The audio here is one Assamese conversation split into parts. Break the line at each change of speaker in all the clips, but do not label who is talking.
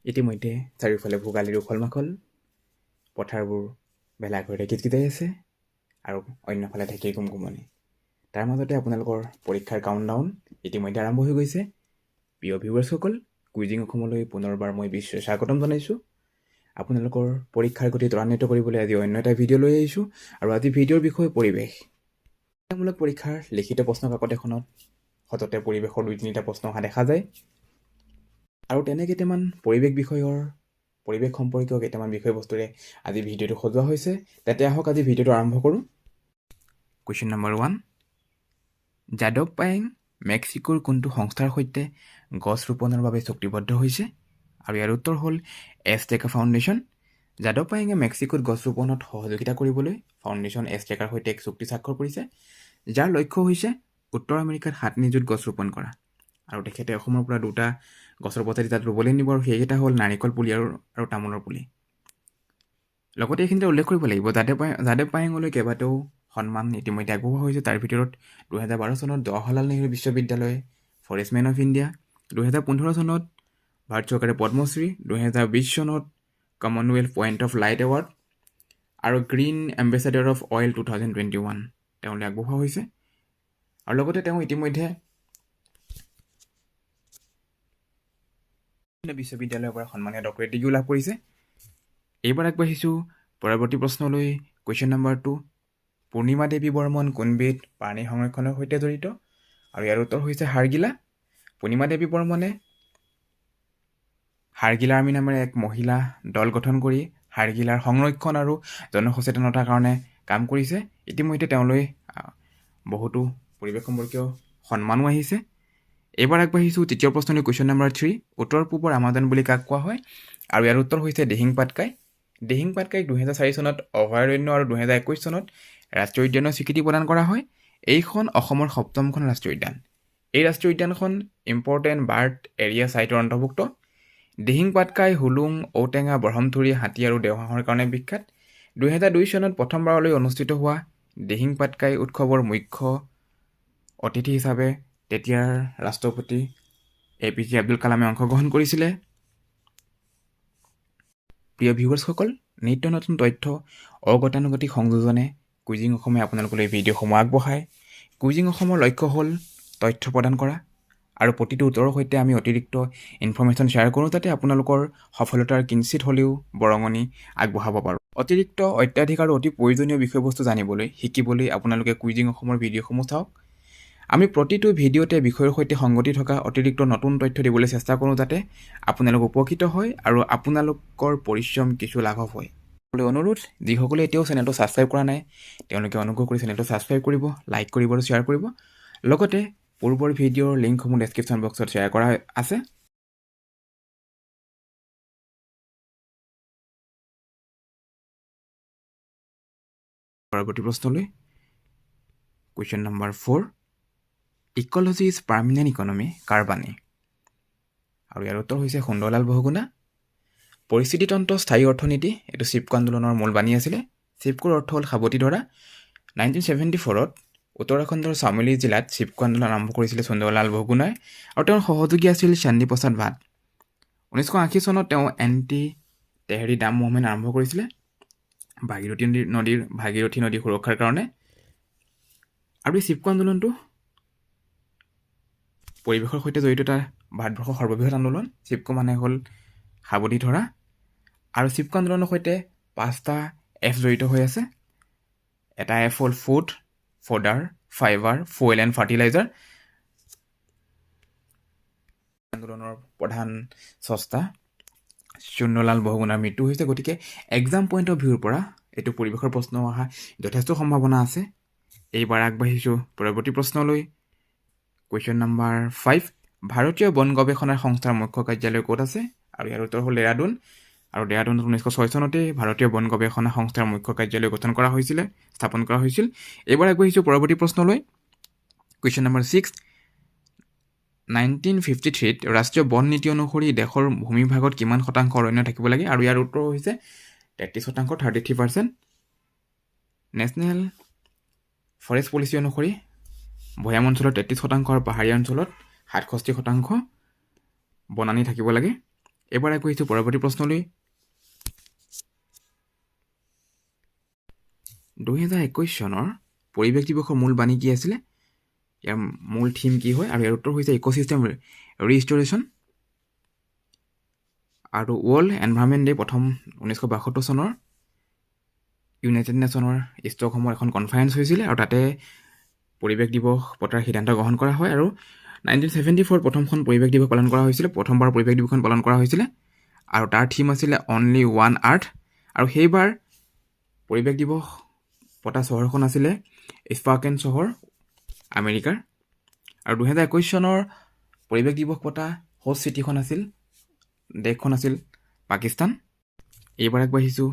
ইতিমধ্যে চাৰিওফালে ভোগালীৰ উখল মাখল, পথাৰবোৰ ভেলা ঘৰতে কিটকিটাই আছে আৰু অন্যফালে ঢেঁকীৰ কুমকুমনি। তাৰ মাজতে আপোনালোকৰ পৰীক্ষাৰ কাউণ্টডাউন ইতিমধ্যে আৰম্ভ হৈ গৈছে। প্ৰিয় ভিউৱাৰ্ছসকল, কুইজিং অসমলৈ পুনৰবাৰ মই বিশ্ব স্বাগতম জনাইছোঁ। আপোনালোকৰ পৰীক্ষাৰ গতি ত্বৰান্বিত কৰিবলৈ আজি অন্য এটা ভিডিঅ' লৈ আহিছোঁ আৰু আজি ভিডিঅ'ৰ বিষয় পৰিৱেশ। মূলক পৰীক্ষাৰ লিখিত প্ৰশ্ন কাকত এখনত সততে পৰিৱেশৰ 2-3টা প্ৰশ্ন অহা দেখা যায় আৰু তেনে কেইটামান পৰিৱেশ সম্পৰ্কীয় কেইটামান বিষয়বস্তুৰে আজি ভিডিঅ'টো সজোৱা হৈছে। তেতে আহক আজি ভিডিঅ'টো আৰম্ভ কৰোঁ। কুৱেশ্যন নম্বৰ 1, যাদৱ পায়েং মেক্সিকোৰ কোনটো সংস্থাৰ সৈতে গছ ৰোপণৰ বাবে চুক্তিবদ্ধ হৈছে? আৰু ইয়াৰ উত্তৰ হ'ল এছটেকা ফাউণ্ডেশ্যন। যাদৱ পায়েঙে মেক্সিকোত গছ ৰোপণত সহযোগিতা কৰিবলৈ ফাউণ্ডেশ্যন এছটেকাৰ সৈতে এক চুক্তি স্বাক্ষৰ কৰিছে, যাৰ লক্ষ্য হৈছে উত্তৰ আমেৰিকাত 7 নিযুত গছ ৰোপণ কৰা। আৰু তেখেতে অসমৰ পৰা 2টা গছৰ প্ৰজাতি তাত ৰুবলৈ নিব, আৰু সেইকেইটা হ'ল নাৰিকল পুলি আৰু তামোলৰ পুলি। লগতে এইখিনিতে উল্লেখ কৰিব লাগিব যাদৱ পায়েঙলৈ কেইবাটাও সন্মান ইতিমধ্যে আগবঢ়োৱা হৈছে। তাৰ ভিতৰত 2012 চনত জৱাহৰলাল নেহৰু বিশ্ববিদ্যালয় ফৰেষ্টমেন অফ ইণ্ডিয়া, 2015 চনত ভাৰত চৰকাৰে পদ্মশ্ৰী, 2020 চনত Commonwealth point of light award আৰু গ্ৰীণ এম্বেচাডৰ অফ অইল 2021 তেওঁলৈ আগবঢ়োৱা হৈছে। আৰু লগতে তেওঁ ইতিমধ্যে বিশ্ববিদ্যালয়ৰ পৰা সন্মানীয় ডক্টৰেট ডিগ্ৰীও লাভ কৰিছে। এইবাৰ আগবাঢ়িছোঁ পৰৱৰ্তী প্ৰশ্নলৈ। কুৱেশ্যন নম্বৰ 2, পূৰ্ণিমা দেৱী বৰ্মন কোনবিধ প্ৰাণী সংৰক্ষণৰ সৈতে জড়িত? আৰু ইয়াৰ উত্তৰ হৈছে হাড়গিলা। পূৰ্ণিমা দেৱী বৰ্মনে হাড়গিলা আৰ্মি নামেৰে এক মহিলা দল গঠন কৰি হাড়গিলাৰ সংৰক্ষণ আৰু জনসচেতনতাৰ কাৰণে কাম কৰিছে। ইতিমধ্যে তেওঁলৈ বহুতো পৰিৱেশ সম্পৰ্কীয় সন্মানো আহিছে। এইবাৰ আগবাঢ়িছোঁ তৃতীয় প্ৰশ্নলৈ। কুৱেশ্যন নম্বৰ 3, উত্তৰ পূবৰ আমাজন বুলি কাক কোৱা হয়? আৰু ইয়াৰ উত্তৰ হৈছে দিহিং পাটকাই। দিহিং পাটকাইক 2004 চনত অভয়াৰণ্য আৰু 2021 চনত ৰাষ্ট্ৰীয় উদ্যানৰ স্বীকৃতি প্ৰদান কৰা হয়। এইখন অসমৰ 7মখন ৰাষ্ট্ৰীয় উদ্যান। এই ৰাষ্ট্ৰীয় উদ্যানখন ইম্পৰ্টেণ্ট বাৰ্ড এৰিয়া ছাইটৰ অন্তৰ্ভুক্ত। দিহিং পাটকাই হুলুং, ঔটেঙা, ব্ৰহ্মথুৰি, হাতী আৰু দেওহাঁহৰ কাৰণে বিখ্যাত। 2002 চনত প্ৰথমবাৰলৈ অনুষ্ঠিত হোৱা দিহিং পাটকাই উৎসৱৰ মুখ্য অতিথি হিচাপে তেতিয়াৰ ৰাষ্ট্ৰপতি APJ আব্দুল কালামে অংশগ্ৰহণ কৰিছিলে। প্ৰিয় ভিউৱাৰ্ছসকল, নিত্য নতুন তথ্য অগতানুগতিক সংযোজনে কুইজিং অসমে আপোনালোকলৈ ভিডিঅ'সমূহ আগবঢ়ায়। কুইজিং অসমৰ লক্ষ্য হ'ল তথ্য প্ৰদান কৰা আৰু প্ৰতিটো উত্তৰৰ সৈতে আমি অতিৰিক্ত ইনফৰ্মেশ্যন শ্বেয়াৰ কৰোঁ, যাতে আপোনালোকৰ সফলতাৰ কিঞ্চিত হ'লেও বৰঙণি আগবঢ়াব পাৰোঁ। অতিৰিক্ত অত্যাধিক আৰু অতি প্ৰয়োজনীয় বিষয়বস্তু জানিবলৈ শিকিবলৈ আপোনালোকে কুইজিং অসমৰ ভিডিঅ'সমূহ চাওক। আমি প্ৰতিটো ভিডিঅ'তে বিষয়ৰ সৈতে সংগতি থকা অতিৰিক্ত নতুন তথ্য দিবলৈ চেষ্টা কৰোঁ, যাতে আপোনালোক উপকৃত হয় আৰু আপোনালোকৰ পৰিশ্ৰম কিছু লাঘৱ হয়। অনুৰোধ, যিসকলে এতিয়াও চেনেলটো ছাবস্ক্ৰাইব কৰা নাই তেওঁলোকে অনুগ্ৰহ কৰি চেনেলটো ছাবস্ক্ৰাইব কৰিব, লাইক কৰিব আৰু শ্বেয়াৰ কৰিব। লগতে পূৰ্বৰ ভিডিঅ'ৰ লিংকসমূহ ডেছক্ৰিপশ্যন বক্সত শ্বেয়াৰ কৰা আছে। পৰৱৰ্তী প্ৰশ্নলৈ। Question number 4, ecology is permanent economy কাৰ বাণী? আৰু ইয়াৰ উত্তৰ হৈছে সুন্দৰলাল বহুগুণা। পৰিস্থিতিতন্ত্ৰ স্থায়ী অৰ্থনীতি, এইটো চিপকো আন্দোলনৰ মূল বাণী আছিলে। চিপকোৰ অৰ্থ হ'ল সাৱটি ধৰা। 1974ত উত্তৰাখণ্ডৰ চামোলি জিলাত চিপকো আন্দোলন আৰম্ভ কৰিছিলে সুন্দৰলাল বহুগুণাই, আৰু তেওঁৰ সহযোগী আছিল চান্দি প্ৰসাদ ভাট। 1980 চনত তেওঁ এণ্টি তেহৰী ডাম মুভমেণ্ট আৰম্ভ কৰিছিলে ভাগীৰথী নদীৰ সুৰক্ষাৰ কাৰণে। আৰু এই চিপকো আন্দোলনটো পৰিৱেশৰ সৈতে জড়িত এটা ভাৰতবৰ্ষৰ সৰ্ববৃহৎ আন্দোলন। চিপকো মানে হ'ল সাৱটি ধৰা, আৰু চিপকো আন্দোলনৰ সৈতে 5টা F জড়িত হৈ আছে। এটা F হ'ল food, fodder, fibre, fuel and fertiliser. আন্দোলনৰ প্ৰধান স্ৰষ্টা সুন্দৰলাল বহুগুণাৰ মৃত্যু হৈছে। গতিকে এক্সাম পইণ্ট অফ ভিউৰ পৰা এইটো পৰিৱেশৰ প্ৰশ্ন অহা যথেষ্ট সম্ভাৱনা আছে। এইবাৰ আগবাঢ়িছোঁ পৰৱৰ্তী প্ৰশ্নলৈ। কুৱেশ্যন নম্বৰ 5, ভাৰতীয় বন গৱেষণা সংস্থাৰ মুখ্য কাৰ্যালয় ক'ত আছে? আৰু ইয়াৰ উত্তৰ হ'ল ডেৰাডুন। আৰু ডেৰাডুনত 1906 চনতেই ভাৰতীয় বন গৱেষণা সংস্থাৰ মুখ্য কাৰ্যালয় স্থাপন কৰা হৈছিল। এইবাৰ আগবাঢ়িছোঁ পৰৱৰ্তী প্ৰশ্নলৈ। কুৱেশ্যন নম্বৰ 6, 1953ত ৰাষ্ট্ৰীয় বন নীতি অনুসৰি দেশৰ ভূমিভাগত কিমান শতাংশ অৰণ্য থাকিব লাগে? আৰু ইয়াৰ উত্তৰ হৈছে 33%, 33%। নেশ্যনেল ফৰেষ্ট পলিচি অনুসৰি ভৈয়াম অঞ্চলত 33% আৰু পাহাৰীয়া অঞ্চলত 67% বনানী থাকিব লাগে। এবাৰ আগবাঢ়িছোঁ পৰৱৰ্তী প্ৰশ্নলৈ 2021 চনৰ পৰিৱেশ দিৱসৰ মূল বাণী কি আছিলে ইয়াৰ মূল থিম কি হয় আৰু ইয়াৰ উত্তৰ হৈছে ইক'চিষ্টেম ৰিষ্ট'ৰেশ্যন আৰু ৱৰ্ল্ড এনভাইৰনমেণ্ট ডে প্ৰথম 1972 চনৰ ইউনাইটেড নেশ্যনৰ ষ্টকহোমত এখন কনফাৰেন্স হৈছিলে আৰু তাতে পৰিৱেশ দিৱস পতাৰ সিদ্ধান্ত গ্ৰহণ কৰা হয় আৰু 1974 প্ৰথমখন পৰিৱেশ দিৱস পালন কৰা হৈছিলে প্ৰথমবাৰ পৰিৱেশ দিৱসখন পালন কৰা হৈছিলে আৰু তাৰ থিম আছিলে অনলি ওৱান আৰ্থ আৰু সেইবাৰ পৰিৱেশ দিৱস পতা চহৰখন আছিলে স্পাৰ্কেন চহৰ আমেৰিকাৰ আৰু 2021 চনৰ পৰিৱেশ দিৱস পতা হোষ্ট চিটিখন আছিল দেশখন আছিল পাকিস্তান এইবাৰ আগবাঢ়িছোঁ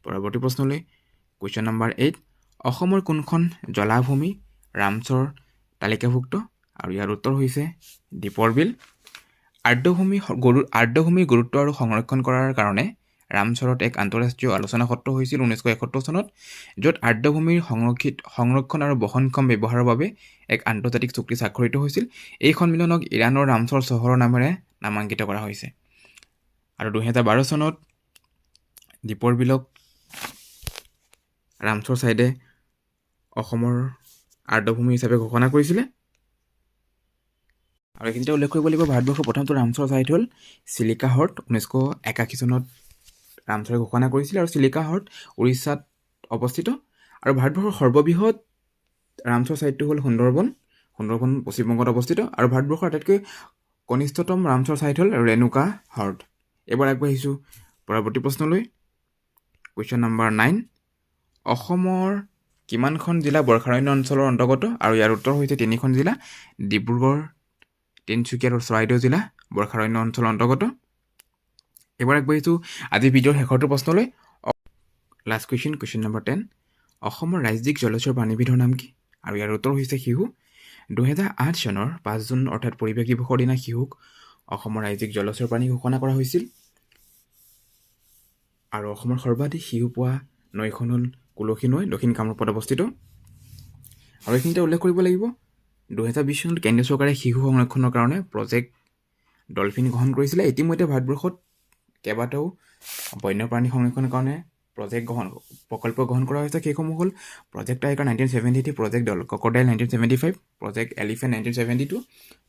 পৰৱৰ্তী প্ৰশ্নলৈ কুৱেশ্যন নম্বৰ 8 অসমৰ কোনখন জলাভূমি ৰামচৰ তালিকাভুক্ত আৰু ইয়াৰ উত্তৰ হৈছে দীপৰ বিল আৰ্দ্ৰভূমিৰ গুৰুত্ব আৰু সংৰক্ষণ কৰাৰ কাৰণে ৰামচৰত এক আন্তঃৰাষ্ট্ৰীয় আলোচনা সত্ৰ হৈছিল 1971 চনত য'ত আৰ্দ্ৰভূমিৰ সংৰক্ষণ আৰু বহনক্ষম ব্যৱহাৰৰ বাবে এক আন্তৰ্জাতিক চুক্তি স্বাক্ষৰিত হৈছিল এই সন্মিলনক ইৰাণৰ ৰামচৰ চহৰৰ নামেৰে নামাংকিত কৰা হৈছে আৰু 2012 চনত দীপৰ বিলক ৰামচৰ ছাইডে অসমৰ আৰ্দ্ৰভূমি হিচাপে ঘোষণা কৰিছিলে আৰু এইখিনিতে উল্লেখ কৰিব লাগিব ভাৰতবৰ্ষৰ প্ৰথমটো ৰামচৰ ছাইট হ'ল চিলিকা হ্ৰদ 1981 চনত ৰামচৰে ঘোষণা কৰিছিল আৰু চিলিকা হ্ৰদ উৰিষ্যাত অৱস্থিত আৰু ভাৰতবৰ্ষৰ সৰ্ববৃহৎ ৰামচৰ ছাইটটো হ'ল সুন্দৰবন পশ্চিমবংগত অৱস্থিত আৰু ভাৰতবৰ্ষৰ আটাইতকৈ কনিষ্ঠতম ৰামচৰ ছাইট হ'ল ৰেণুকা হ্ৰদ এবাৰ আগবাঢ়িছোঁ পৰৱৰ্তী প্ৰশ্নলৈ কুৱেশ্যন নম্বৰ 9 অসমৰ কিমানখন জিলা বৰ্ষাৰণ্য অঞ্চলৰ অন্তৰ্গত আৰু ইয়াৰ উত্তৰ হৈছে 3খন জিলা ডিব্ৰুগড় তিনিচুকীয়া আৰু চৰাইদেউ জিলা বৰ্ষাৰণ্য অঞ্চলৰ অন্তৰ্গত এবাৰ আগবাঢ়িছোঁ আজি ভিডিঅ'ৰ শেষৰটো প্ৰশ্নলৈ লাষ্ট কুৱেশ্যন নম্বৰ 10 অসমৰ ৰাজ্যিক জলচৰ প্ৰাণীবিধৰ নাম কি আৰু ইয়াৰ উত্তৰ হৈছে শিহু 2008 চনৰ 5 জুন অৰ্থাৎ পৰিৱেশ দিৱসৰ দিনা শিহুক অসমৰ ৰাজ্যিক জলচৰ প্ৰাণী ঘোষণা কৰা হৈছিল আৰু অসমৰ সৰ্বাধিক শিহু পোৱা নৈখন হ'ল কুলসী নৈ দক্ষিণ কামৰূপত অৱস্থিত আৰু এইখিনিতে উল্লেখ কৰিব লাগিব 2020 চনত কেন্দ্ৰীয় চৰকাৰে শিশু সংৰক্ষণৰ কাৰণে প্ৰজেক্ট ডলফিন গ্ৰহণ কৰিছিলে ইতিমধ্যে ভাৰতবৰ্ষত কেইবাটাও বন্যপ্ৰাণী সংৰক্ষণৰ কাৰণে প্ৰকল্প গ্ৰহণ কৰা হৈছে সেইসমূহ হ'ল project tiger 1973 project crocodile 1975 project elephant 1972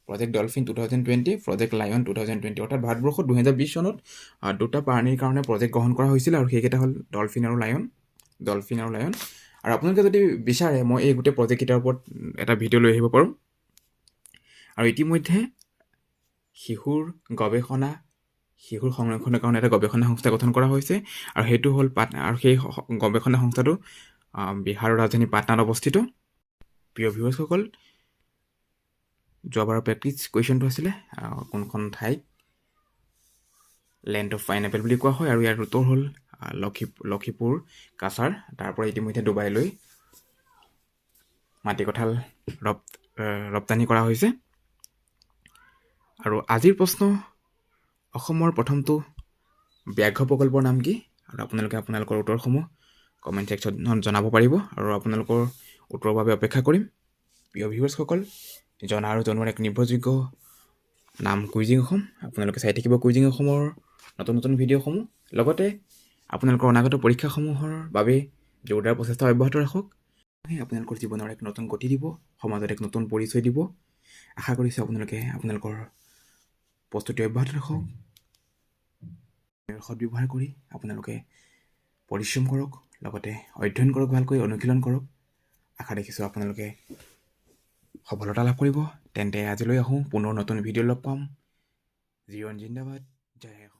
project dolphin 2020 project lion 2020 অৰ্থাৎ ভাৰতবৰ্ষত 2020 চনত দুটা প্ৰাণীৰ কাৰণে প্ৰজেক্ট গ্ৰহণ কৰা হৈছিল আৰু সেইকেইটা হ'ল ডলফিন আৰু লায়ন আৰু আপোনালোকে যদি বিচাৰে মই এই গোটেই প্ৰজেক্টকেইটাৰ ওপৰত এটা ভিডিঅ' লৈ আহিব পাৰোঁ আৰু ইতিমধ্যে শিশুৰ সংৰক্ষণৰ কাৰণে এটা গৱেষণা সংস্থা গঠন কৰা হৈছে আৰু সেইটো হ'ল আৰু সেই গৱেষণা সংস্থাটো বিহাৰৰ ৰাজধানী পাটনাত অৱস্থিত প্ৰিয় ভিউৱাৰ্ছসকল যোৱাবাৰৰ প্ৰেক্টিছ কুৱেশ্যনটো আছিলে কোনখন ঠাইক লেণ্ড অফ পাইনএপল বুলি কোৱা হয় আৰু ইয়াৰ উত্তৰ হ'ল লক্ষীপুৰ কাছাৰ তাৰ পৰা ইতিমধ্যে ডুবাইলৈ মাটিকঁঠাল ৰপ্তানি কৰা হৈছে আৰু আজিৰ প্ৰশ্ন অসমৰ প্ৰথমটো ব্যাঘ্ৰ প্ৰকল্পৰ নাম কি আৰু আপোনালোকৰ উত্তৰসমূহ কমেণ্ট ছেকশ্যনত জনাব পাৰিব আৰু আপোনালোকৰ উত্তৰৰ বাবে অপেক্ষা কৰিম প্ৰিয় ভিউৱাৰ্ছসকল জনা আৰু জনোৱাৰ এক নিৰ্ভৰযোগ্য নাম কুইজিং অসম আপোনালোকে চাই থাকিব কুইজিং অসমৰ নতুন ভিডিঅ'সমূহ লগতে আপোনালোকৰ অনাগত পৰীক্ষাসমূহৰ বাবে জোৰদাৰ প্ৰচেষ্টা অব্যাহত ৰাখক আপোনালোকৰ জীৱনৰ এক নতুন গতি দিব সমাজত এক নতুন পৰিচয় দিব আশা কৰিছোঁ আপোনালোকে আপোনালোকৰ প্ৰস্তুতি অব্যাহত ৰাখক সদব্যৱহাৰ কৰি আপোনালোকে পৰিশ্ৰম কৰক লগতে অধ্যয়ন কৰক ভালকৈ অনুশীলন কৰক আশা ৰাখিছোঁ আপোনালোকে সফলতা লাভ কৰিব তেন্তে আজিলৈ আহোঁ পুনৰ নতুন ভিডিঅ' লগ পাম জীৱন জিন্দাবাদ জয়